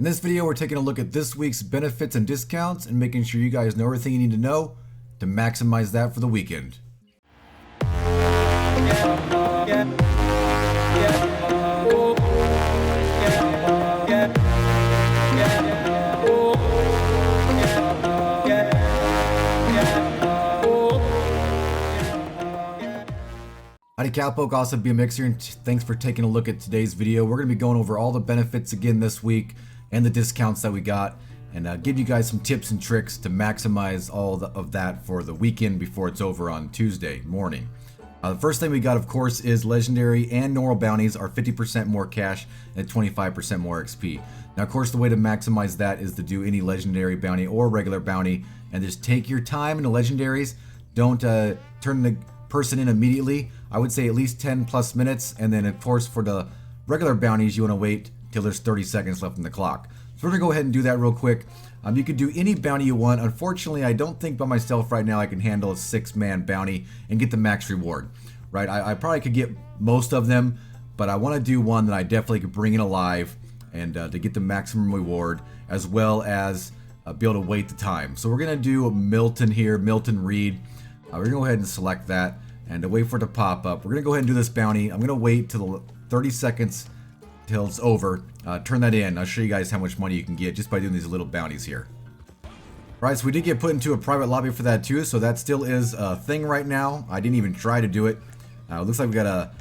In this video, we're taking a look at this week's benefits and discounts and making sure you guys know everything you need to know to maximize that for the weekend. Howdy Cowpoke, AustinBMX here, and thanks for taking a look at today's video. We're going to be going over all the benefits again this week and the discounts that we got, and give you guys some tips and tricks to maximize all of that for the weekend before it's over on Tuesday morning. The first thing we got, of course, is legendary and normal bounties are 50% more cash and 25% more XP. Now, of course, the way to maximize that is to do any legendary bounty or regular bounty and just take your time in the legendaries. Don't turn the person in immediately. I would say at least 10 plus minutes, and then of course for the regular bounties you want to wait till there's 30 seconds left in the clock. So we're gonna go ahead and do that real quick. You can do any bounty you want. Unfortunately, I don't think by myself right now I can handle a 6-man bounty and get the max reward. Right? I probably could get most of them, but I want to do one that I definitely could bring in alive and to get the maximum reward, as well as be able to wait the time. So we're gonna do Milton here, Milton Reed. We're gonna go ahead and select that and to wait for it to pop up. We're gonna go ahead and do this bounty. I'm gonna wait till 30 seconds till it's over. Turn that in. I'll show you guys how much money you can get just by doing these little bounties here. Right, so we did get put into a private lobby for that too, so that still is a thing right now. I didn't even try to do it. Looks like we got a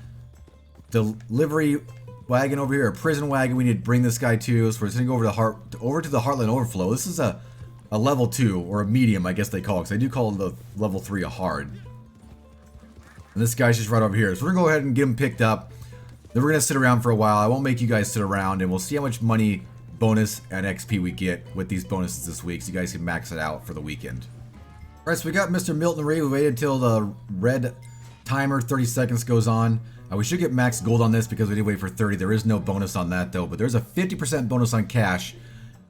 delivery wagon over here, a prison wagon we need to bring this guy to. So we're just gonna go over to the Heartland Overflow. This is a level 2 or a medium, I guess they call it, because they do call the level 3 a hard. And this guy's just right over here. So we're gonna go ahead and get him picked up. Then we're gonna sit around for a while. I won't make you guys sit around, and we'll see how much money bonus and XP we get with these bonuses this week, so you guys can max it out for the weekend. Alright, so we got Mr. Milton Reed. We waited till the red timer 30 seconds goes on. We should get max gold on this because we did wait for 30. There is no bonus on that though, but there's a 50% bonus on cash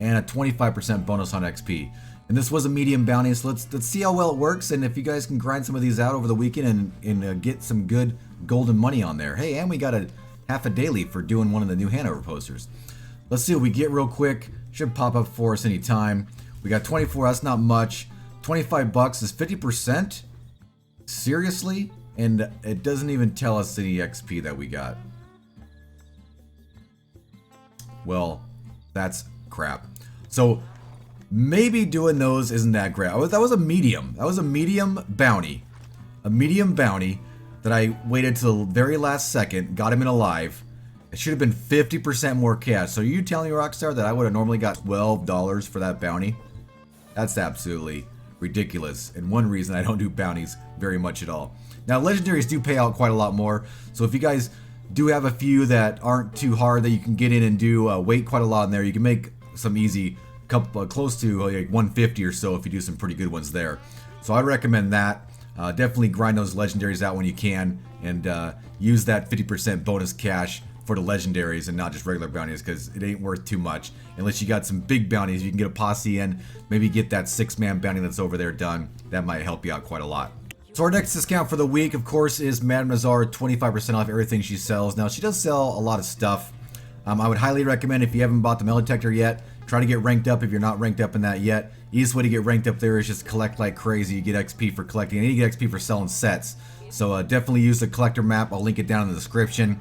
and a 25% bonus on XP. And this was a medium bounty, so let's see how well it works, and if you guys can grind some of these out over the weekend and get some good golden money on there. Hey, and we got a half a daily for doing one of the new Hanover posters. Let's see what we get real quick. Should pop up for us anytime. We got 24, that's not much. 25 bucks is 50%? Seriously? And it doesn't even tell us any XP that we got. Well, that's crap. So maybe doing those isn't that great. That was a medium. That was a medium bounty. A medium bounty that I waited till the very last second, got him in alive. It should have been 50% more cash. So are you telling me, Rockstar, that I would have normally got $12 for that bounty? That's absolutely ridiculous. And one reason I don't do bounties very much at all. Now, legendaries do pay out quite a lot more. So if you guys do have a few that aren't too hard that you can get in and do, wait quite a lot in there, you can make some easy couple close to like 150 or so if you do some pretty good ones there. So I'd recommend that. Definitely grind those legendaries out when you can, and use that 50% bonus cash for the legendaries and not just regular bounties, because it ain't worth too much unless you got some big bounties. You can get a posse in, maybe get that 6-man bounty that's over there done. That might help you out quite a lot. So our next discount for the week, of course, is Matmos, 25% off everything she sells. Now, she does sell a lot of stuff. I would highly recommend, if you haven't bought the metal detector yet, try to get ranked up if you're not ranked up in that yet. Easiest way to get ranked up there is just collect like crazy. You get XP for collecting, and you get XP for selling sets. So definitely use the collector map. I'll link it down in the description.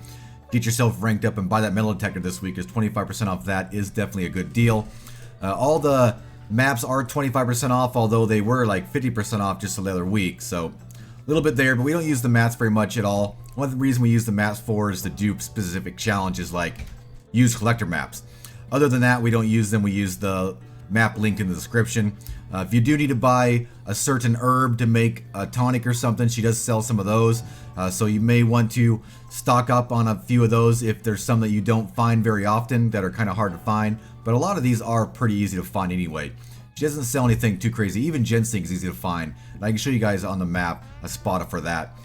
Get yourself ranked up and buy that metal detector this week, because 25% off that is definitely a good deal. All the maps are 25% off, although they were like 50% off just the other week. So a little bit there, but we don't use the maps very much at all. One reason we use the maps for is to do specific challenges like use collector maps. Other than that, we don't use them. We use the map linked in the description. If you do need to buy a certain herb to make a tonic or something, she does sell some of those. So you may want to stock up on a few of those if there's some that you don't find very often that are kind of hard to find. But a lot of these are pretty easy to find anyway. She doesn't sell anything too crazy. Even ginseng is easy to find. And I can show you guys on the map a spot for that.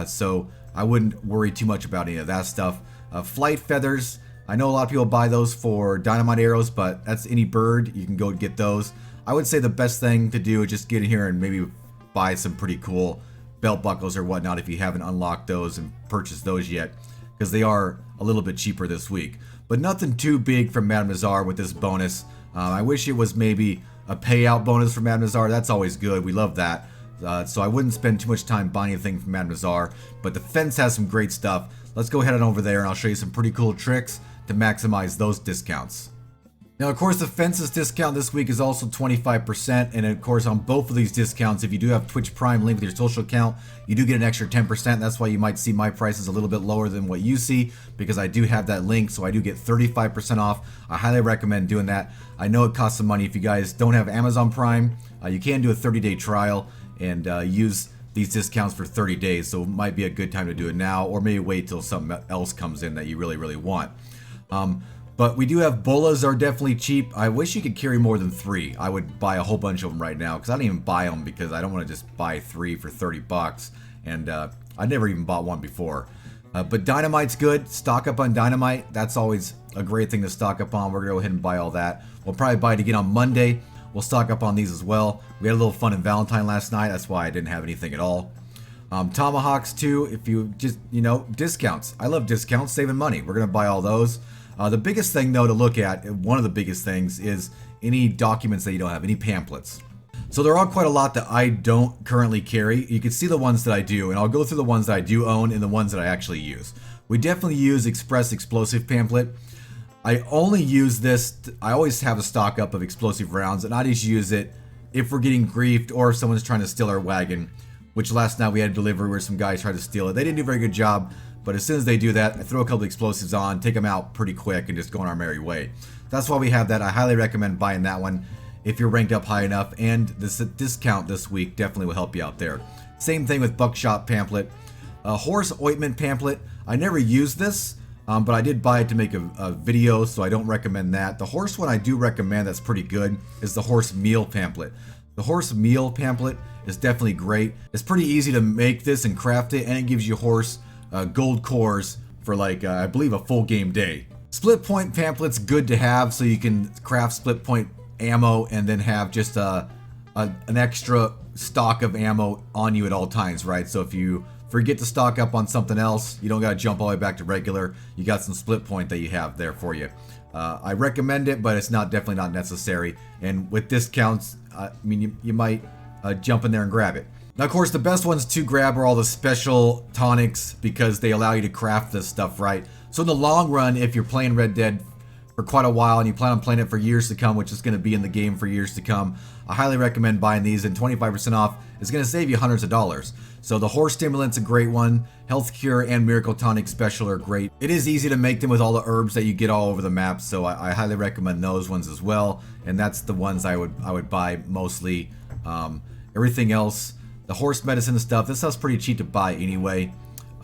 So I wouldn't worry too much about any of that stuff. Flight feathers. I know a lot of people buy those for dynamite arrows, but that's any bird. You can go get those. I would say the best thing to do is just get in here and maybe buy some pretty cool belt buckles or whatnot if you haven't unlocked those and purchased those yet, because they are a little bit cheaper this week. but nothing too big from Matmos with this bonus. I wish it was maybe a payout bonus for Matmos. That's always good. We love that. So I wouldn't spend too much time buying anything from Matmos, but the fence has some great stuff. Let's go ahead on over there and I'll show you some pretty cool tricks to maximize those discounts. Now, of course, the fences discount this week is also 25%, and of course, on both of these discounts, if you do have Twitch Prime linked with your social account, you do get an extra 10%. That's why you might see my prices a little bit lower than what you see, because I do have that link, so I do get 35% off. I highly recommend doing that. I know it costs some money. If you guys don't have Amazon Prime, you can do a 30-day trial and use these discounts for 30 days, so it might be a good time to do it now, or maybe wait till something else comes in that you really, really want. But we do have bolas are definitely cheap. I wish you could carry more than 3. I would buy a whole bunch of them right now because I don't even buy them because I don't want to just buy 3 for 30 bucks. And I never even bought one before. But dynamite's good. Stock up on dynamite. That's always a great thing to stock up on. We're going to go ahead and buy all that. We'll probably buy it again on Monday. We'll stock up on these as well. We had a little fun in Valentine last night. That's why I didn't have anything at all. Tomahawks too, if you just, discounts. I love discounts, saving money. We're going to buy all those. The biggest thing though to look at, one of the biggest things, is any documents that you don't have, any pamphlets. So there are quite a lot that I don't currently carry. You can see the ones that I do, and I'll go through the ones that I do own and the ones that I actually use. We definitely use Express Explosive Pamphlet. I only use this, I always have a stock up of explosive rounds, and I just use it if we're getting griefed or if someone's trying to steal our wagon, which last night we had a delivery where some guys tried to steal it. They didn't do a very good job. But as soon as they do that, I throw a couple of explosives on, take them out pretty quick, and just go on our merry way. That's why we have that. I highly recommend buying that one if you're ranked up high enough, and this discount this week definitely will help you out there. Same thing with Buckshot Pamphlet. Horse Ointment Pamphlet. I never used this, but I did buy it to make a video, so I don't recommend that. The horse one I do recommend that's pretty good is the Horse Meal Pamphlet. The Horse Meal Pamphlet is definitely great. It's pretty easy to make this and craft it, and it gives you horse gold cores for I believe a full game day. Split point pamphlet's good to have so you can craft split point ammo and then have just an extra stock of ammo on you at all times, right? So if you forget to stock up on something else, you don't gotta jump all the way back to regular. You got some split point that you have there for you. I recommend it, but it's definitely not necessary. And with discounts, you might jump in there and grab it. Now, of course, the best ones to grab are all the special tonics because they allow you to craft this stuff right. So in the long run, if you're playing Red Dead for quite a while and you plan on playing it for years to come, which is going to be in the game for years to come, I highly recommend buying these, and 25% off is going to save you hundreds of dollars. So the Horse Stimulant's a great one. Health Cure and Miracle Tonic Special are great. It is easy to make them with all the herbs that you get all over the map, so I highly recommend those ones as well. And that's the ones I would buy mostly. Everything else, the horse medicine and stuff, this stuff's pretty cheap to buy anyway.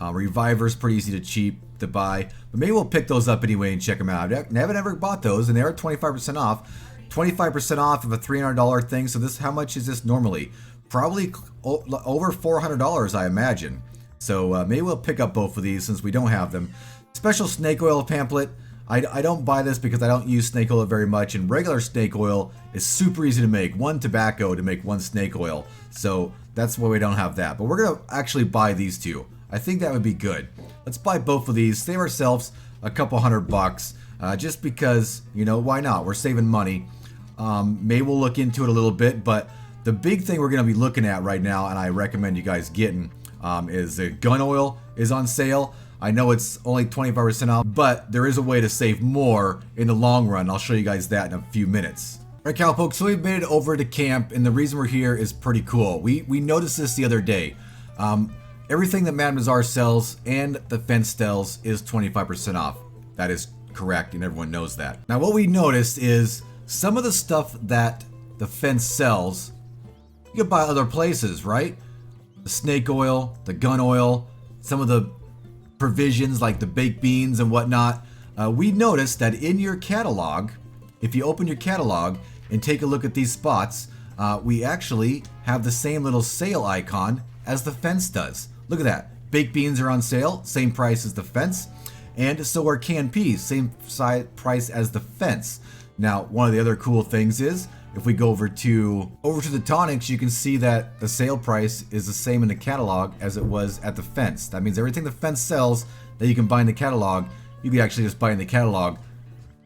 Reviver's pretty easy to buy, but maybe we'll pick those up anyway and check them out. I haven't ever bought those, and they're 25% off. 25% off of a $300 thing. So how much is this normally? Probably over $400, I imagine. So maybe we'll pick up both of these since we don't have them. Special snake oil pamphlet. I don't buy this because I don't use snake oil very much, and regular snake oil is super easy to make. One tobacco to make one snake oil. So that's why we don't have that. But we're going to actually buy these two. I think that would be good. Let's buy both of these. Save ourselves a couple $100 just because, why not? We're saving money. Maybe we'll look into it a little bit, but the big thing we're going to be looking at right now, and I recommend you guys getting, is the gun oil is on sale. I know it's only 25% off, but there is a way to save more in the long run. I'll show you guys that in a few minutes. Alright, cowpokes, so we've made it over to camp, and the reason we're here is pretty cool. We noticed this the other day. Everything that Matmos sells and the fence sells is 25% off. That is correct, and everyone knows that. Now, what we noticed is some of the stuff that the fence sells, you can buy other places, right? The snake oil, the gun oil, some of the provisions like the baked beans and whatnot. We noticed that in your catalog, if you open your catalog and take a look at these spots, we actually have the same little sale icon as the fence does. Look at that. Baked beans are on sale, same price as the fence. And so are canned peas, same price as the fence. Now, one of the other cool things is, if we go over to the tonics, you can see that the sale price is the same in the catalog as it was at the fence. That means everything the fence sells that you can buy in the catalog, you can actually just buy in the catalog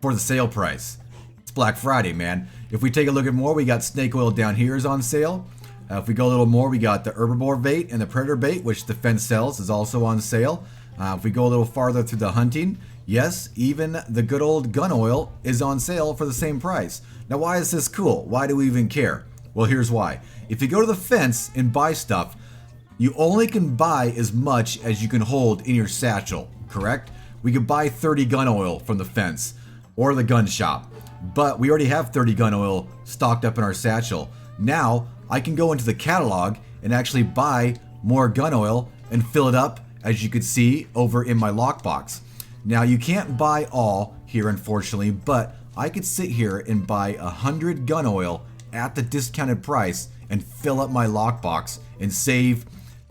for the sale price. It's Black Friday, man. If we take a look at more, we got snake oil down here is on sale. If we go a little more, we got the herbivore bait and the predator bait, which the fence sells, is also on sale. If we go a little farther through the hunting, yes, even the good old gun oil is on sale for the same price. Now, why is this cool? Why do we even care? Well, here's why. If you go to the fence and buy stuff, you only can buy as much as you can hold in your satchel, correct? We could buy 30 gun oil from the fence or the gun shop, but we already have 30 gun oil stocked up in our satchel. Now, I can go into the catalog and actually buy more gun oil and fill it up, as you could see over in my lockbox. Now, you can't buy all here, unfortunately, but I could sit here and buy 100 gun oil at the discounted price and fill up my lockbox and save.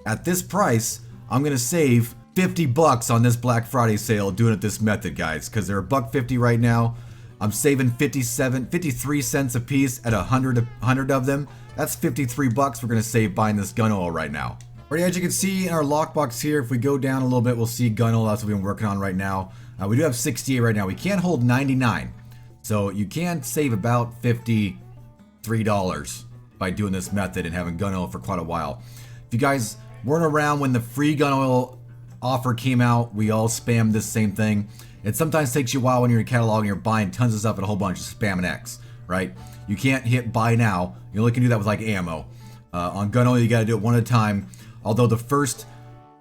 At this price, I'm gonna save 50 bucks on this Black Friday sale doing it this method, guys, because they're $1.50 right now. I'm saving 53 cents a piece at 100 of them. That's 53 bucks we're gonna save buying this gun oil right now. Alright, as you can see in our lockbox here, if we go down a little bit, we'll see gun oil. That's what we've been working on right now. We do have 68 right now. We can't hold 99. So you can save about $53 by doing this method and having gun oil for quite a while. If you guys weren't around when the free gun oil offer came out, we all spammed this same thing. It sometimes takes you a while when you're in a catalog and you're buying tons of stuff and a whole bunch of spam and X, right? You can't hit buy now. You only can do that with like ammo. On gun oil, you gotta do it one at a time. Although the first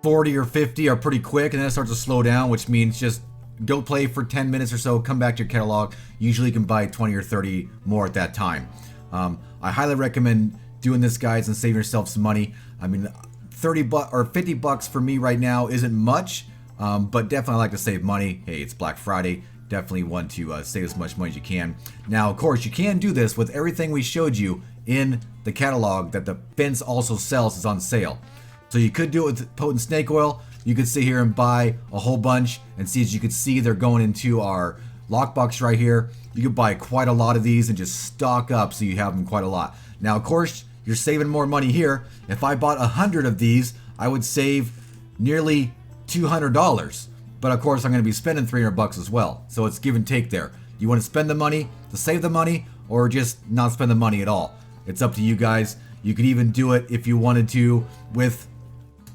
40 or 50 are pretty quick, and then it starts to slow down, which means just go play for 10 minutes or so, come back to your catalog. Usually you can buy 20 or 30 more at that time. I highly recommend doing this, guys, and saving yourself some money. I mean, 30 bucks or 50 bucks for me right now isn't much, but definitely I like to save money. Hey, it's Black Friday. Definitely want to save as much money as you can. Now, of course, you can do this with everything we showed you in the catalog that the fence also sells is on sale. So you could do it with potent snake oil. You could sit here and buy a whole bunch and see, as you can see, they're going into our lockbox right here. You could buy quite a lot of these and just stock up so you have them quite a lot. Now, of course, you're saving more money here. If I bought 100 of these, I would save nearly $200. But of course, I'm going to be spending 300 bucks as well. So it's give and take there. You want to spend the money to save the money, or just not spend the money at all? It's up to you guys. You could even do it if you wanted to with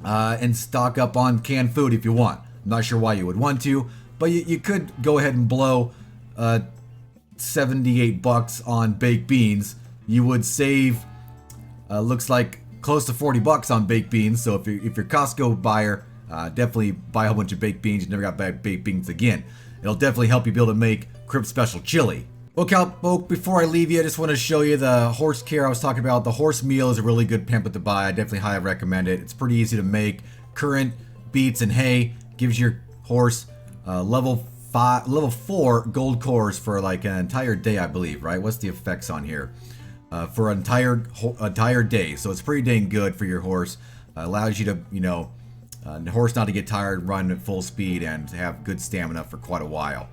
and stock up on canned food if you want. I'm not sure why you would want to, but you could go ahead and blow 78 bucks on baked beans. You would save looks like close to 40 bucks on baked beans. So if you're a Costco buyer, definitely buy a whole bunch of baked beans. You never got baked beans again. It'll definitely help you be able to make Crib Special chili. Well, cowpoke, before I leave you, I just want to show you the horse care I was talking about. The horse meal is a really good pamphlet to buy. I definitely highly recommend it. It's pretty easy to make. Currant, beets, and hay gives your horse level 4 gold cores for like an entire day, I believe, right? What's the effects on here? For an entire day. So it's pretty dang good for your horse. Allows you to, the horse not to get tired, run at full speed, and have good stamina for quite a while.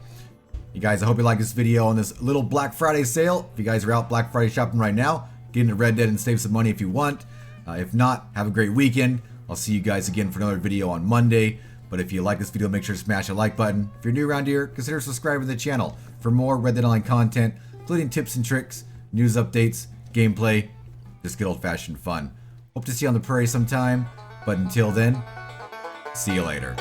You guys, I hope you like this video on this little Black Friday sale. If you guys are out Black Friday shopping right now, get into Red Dead and save some money if you want. If not, have a great weekend. I'll see you guys again for another video on Monday. But if you like this video, make sure to smash the like button. If you're new around here, consider subscribing to the channel for more Red Dead Online content, including tips and tricks, news updates, gameplay, just good old-fashioned fun. Hope to see you on the prairie sometime, but until then, see you later.